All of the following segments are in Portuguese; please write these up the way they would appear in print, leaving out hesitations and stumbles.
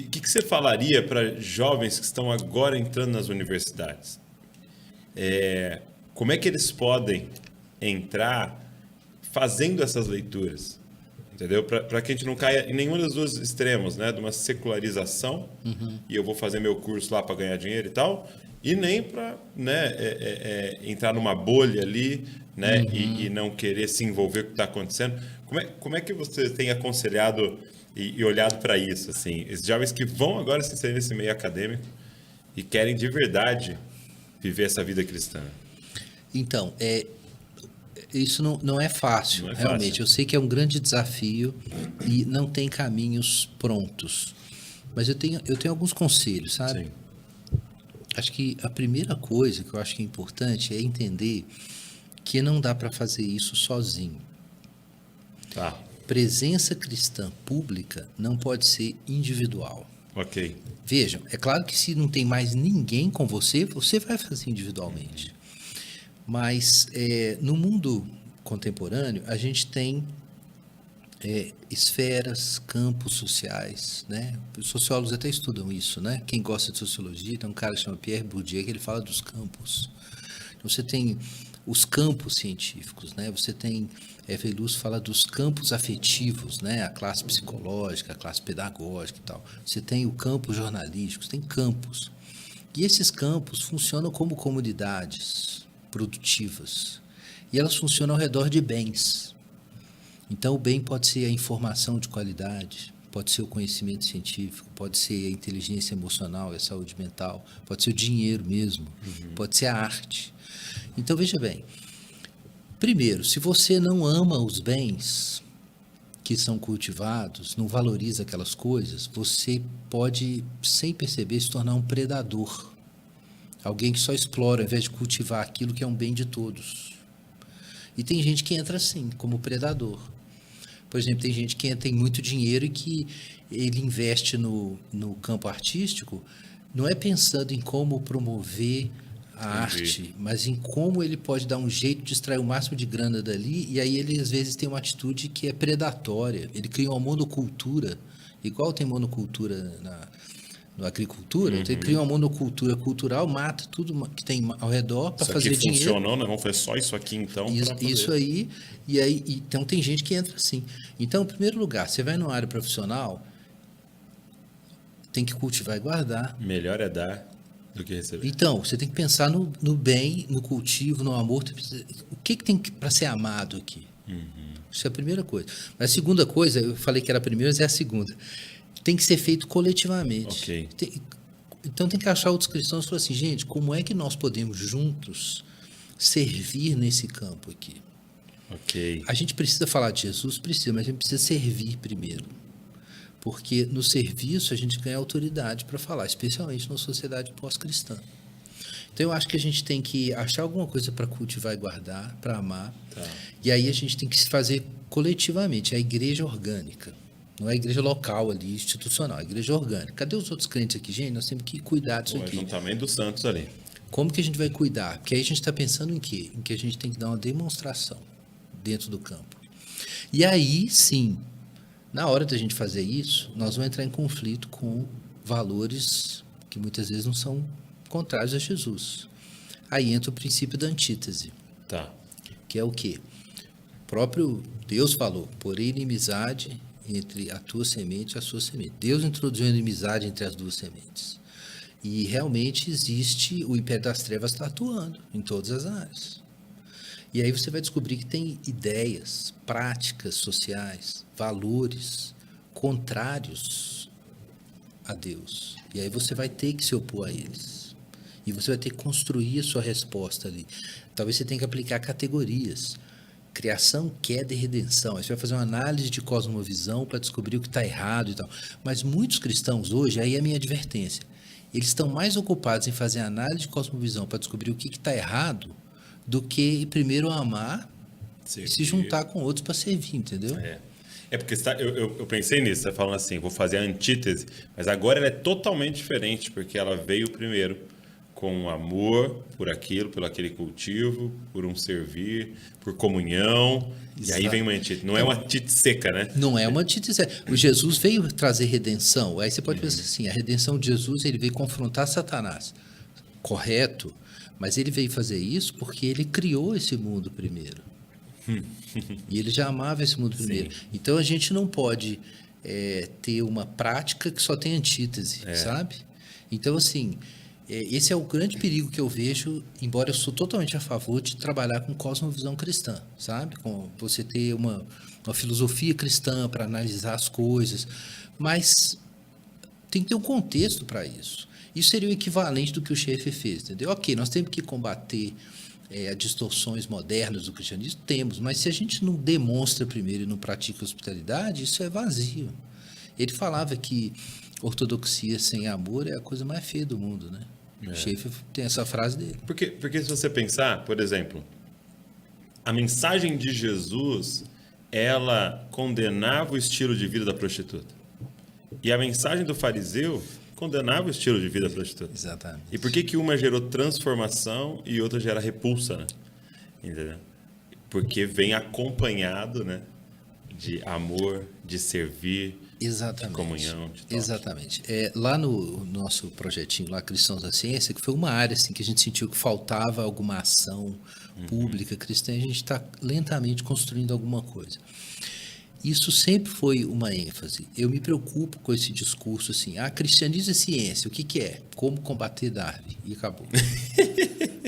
que você falaria para jovens que estão agora entrando nas universidades? Como é que eles podem entrar fazendo essas leituras? Entendeu? Para que a gente não caia em nenhum dos dois extremos, né? De uma secularização, e eu vou fazer meu curso lá para ganhar dinheiro e tal, e nem para, né, entrar numa bolha ali, né, e não querer se envolver com o que está acontecendo. Como é que você tem aconselhado e olhado para isso? Assim, esses jovens que vão agora se inserir nesse meio acadêmico e querem de verdade viver essa vida cristã. Então, isso não é fácil, realmente. Eu sei que é um grande desafio e não tem caminhos prontos. Mas eu tenho alguns conselhos, sabe? Sim. Acho que a primeira coisa que eu acho que é importante é entender que não dá para fazer isso sozinho. Tá. Presença cristã pública não pode ser individual. Ok. Vejam, é claro que se não tem mais ninguém com você, você vai fazer individualmente. Mas no mundo contemporâneo, a gente tem esferas, campos sociais, né? Os sociólogos até estudam isso, né? Quem gosta de sociologia, tem um cara que chama Pierre Bourdieu, que ele fala dos campos. Então, você tem os campos científicos, né? Você tem, Veluz fala dos campos afetivos, né? A classe psicológica, a classe pedagógica e tal. Você tem o campo jornalístico, você tem campos. E esses campos funcionam como comunidades produtivas. E elas funcionam ao redor de bens. Então, o bem pode ser a informação de qualidade, pode ser o conhecimento científico, pode ser a inteligência emocional, a saúde mental, pode ser o dinheiro mesmo, pode ser a arte. Então, veja bem, primeiro, se você não ama os bens que são cultivados, não valoriza aquelas coisas, você pode, sem perceber, se tornar um predador. Alguém que só explora, ao invés de cultivar aquilo que é um bem de todos. E tem gente que entra assim, como predador. Por exemplo, tem gente que tem muito dinheiro e que ele investe no campo artístico, não é pensando em como promover a arte, mas em como ele pode dar um jeito de extrair o máximo de grana dali, e aí ele às vezes tem uma atitude que é predatória. Ele cria uma monocultura, igual tem monocultura na agricultura, então ele cria uma monocultura cultural, mata tudo que tem ao redor para fazer dinheiro. Isso aqui funcionou, né? Vamos fazer só isso aqui então. Isso aí, e aí, então tem gente que entra assim. Então, em primeiro lugar, você vai numa área profissional, tem que cultivar e guardar. Melhor é dar do que receber. Então, você tem que pensar no bem, no cultivo, no amor. O que tem para ser amado aqui? Isso é a primeira coisa. Mas a segunda coisa, eu falei que era a primeira, mas é a segunda. Tem que ser feito coletivamente. Okay. Então tem que achar outros cristãos e falar assim, gente, como é que nós podemos juntos servir nesse campo aqui? Okay. A gente precisa falar de Jesus? Precisa, mas a gente precisa servir primeiro. Porque no serviço a gente ganha autoridade para falar, especialmente numa sociedade pós-cristã. Então eu acho que a gente tem que achar alguma coisa para cultivar e guardar, para amar. Tá. E aí a gente tem que se fazer coletivamente, a igreja orgânica. Não é a igreja local ali, institucional, é a igreja orgânica. Cadê os outros crentes aqui? Gente, nós temos que cuidar disso aqui. O ajuntamento dos santos ali. Como que a gente vai cuidar? Porque aí a gente está pensando em quê? Em que a gente tem que dar uma demonstração dentro do campo. E aí, sim, na hora da gente fazer isso, nós vamos entrar em conflito com valores que muitas vezes não são contrários a Jesus. Aí entra o princípio da antítese. Tá. Que é o quê? O próprio Deus falou, porém inimizade entre a tua semente e a sua semente. Deus introduziu a inimizade entre as duas sementes. E realmente existe, o império das trevas está atuando em todas as áreas. E aí você vai descobrir que tem ideias, práticas sociais, valores contrários a Deus. E aí você vai ter que se opor a eles. E você vai ter que construir a sua resposta ali. Talvez você tenha que aplicar categorias. Criação, queda e redenção. Aí você vai fazer uma análise de cosmovisão para descobrir o que está errado e tal. Mas muitos cristãos hoje, aí é a minha advertência, eles estão mais ocupados em fazer análise de cosmovisão para descobrir o que está errado do que primeiro amar e se juntar com outros para servir, entendeu? É porque eu pensei nisso, você falando assim, vou fazer a antítese, mas agora ela é totalmente diferente, porque ela veio primeiro com amor por aquilo, pelo aquele cultivo, por um servir, por comunhão. Exato. E aí vem uma antítese. Não é uma antítese seca, né? Não é uma antítese. O Jesus veio trazer redenção. Aí você pode pensar assim, a redenção de Jesus, ele veio confrontar Satanás. Correto. Mas ele veio fazer isso porque ele criou esse mundo primeiro. E ele já amava esse mundo primeiro. Sim. Então a gente não pode ter uma prática que só tem antítese, sabe? Então, assim, esse é o grande perigo que eu vejo, embora eu sou totalmente a favor de trabalhar com cosmovisão cristã, sabe? Com você ter uma filosofia cristã para analisar as coisas, mas tem que ter um contexto para isso. Isso seria o equivalente do que o Schaeffer fez, entendeu? Ok, nós temos que combater as distorções modernas do cristianismo, temos, mas se a gente não demonstra primeiro e não pratica hospitalidade, isso é vazio. Ele falava que ortodoxia sem amor é a coisa mais feia do mundo, né? O Schaeffer tem essa frase dele. Porque se você pensar, por exemplo, a mensagem de Jesus, ela condenava o estilo de vida da prostituta. E a mensagem do fariseu condenava o estilo de vida da prostituta. Exatamente. E por que uma gerou transformação e outra gera repulsa, né? Entendeu? Porque vem acompanhado, né, de amor, de servir, Exatamente. de comunhão, de toque. Exatamente. Lá no nosso projetinho, lá Cristãos da Ciência, que foi uma área assim, que a gente sentiu que faltava alguma ação pública cristã, a gente está lentamente construindo alguma coisa. Isso sempre foi uma ênfase. Eu me preocupo com esse discurso assim, cristianismo é ciência. O que é? Como combater Darwin. E acabou.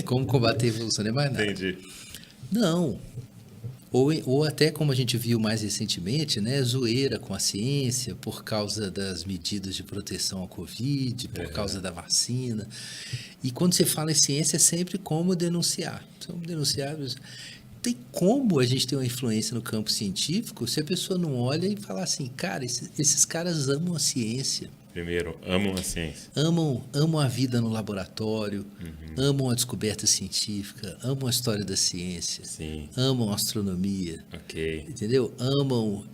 Como combater a evolução, não é mais nada. Entendi. Não. Ou até como a gente viu mais recentemente, né, zoeira com a ciência por causa das medidas de proteção ao Covid, por causa da vacina. E quando você fala em ciência, é sempre como denunciar. Como denunciar. Tem como a gente ter uma influência no campo científico se a pessoa não olha e fala assim, cara, esses caras amam a ciência. Primeiro, amam a ciência. Amam a vida no laboratório, amam a descoberta científica, amam a história da ciência, Sim. amam a astronomia, Ok. entendeu? Amam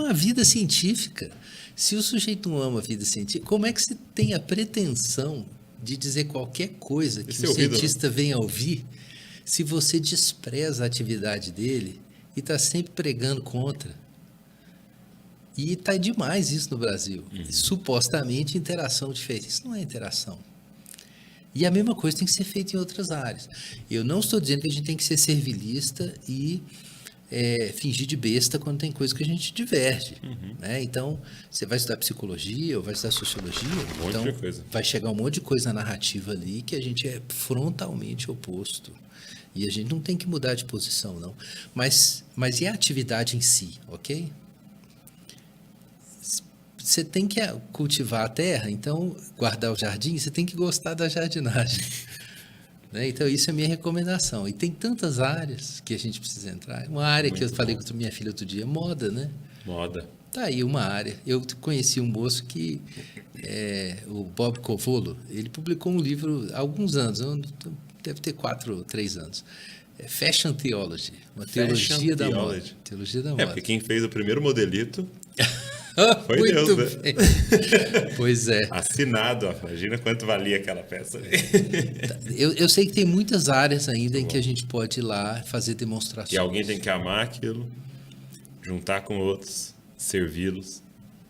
a vida científica. Se o sujeito não ama a vida científica, como é que você tem a pretensão de dizer qualquer coisa que o cientista venha ouvir se você despreza a atividade dele e está sempre pregando contra? E está demais isso no Brasil. Supostamente interação diferente. Isso não é interação. E a mesma coisa tem que ser feita em outras áreas. Eu não estou dizendo que a gente tem que ser servilista e fingir de besta quando tem coisa que a gente diverge. Né? Então, você vai estudar psicologia ou vai estudar sociologia, então vai chegar um monte de coisa narrativa ali que a gente é frontalmente oposto. E a gente não tem que mudar de posição, não. Mas e a atividade em si, ok? Você tem que cultivar a terra, então, guardar o jardim, você tem que gostar da jardinagem. Né? Então, isso é a minha recomendação. E tem tantas áreas que a gente precisa entrar. Uma área que eu falei com a minha filha outro dia, moda, né? Moda. Tá aí uma área. Eu conheci um moço que, o Bob Covolo, ele publicou um livro há alguns anos, deve ter 4 ou 3 anos. Fashion Theology, uma teologia da moda. Teologia da moda. Porque quem fez o primeiro modelito foi muito Deus, bem. né? Pois é. Assinado, imagina quanto valia aquela peça. Eu sei que tem muitas áreas ainda em que a gente pode ir lá fazer demonstrações. E alguém tem que amar aquilo, juntar com outros, servi-los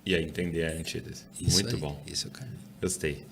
e aí entender a antítese. Isso Muito aí, bom. esse é o caminho. Gostei.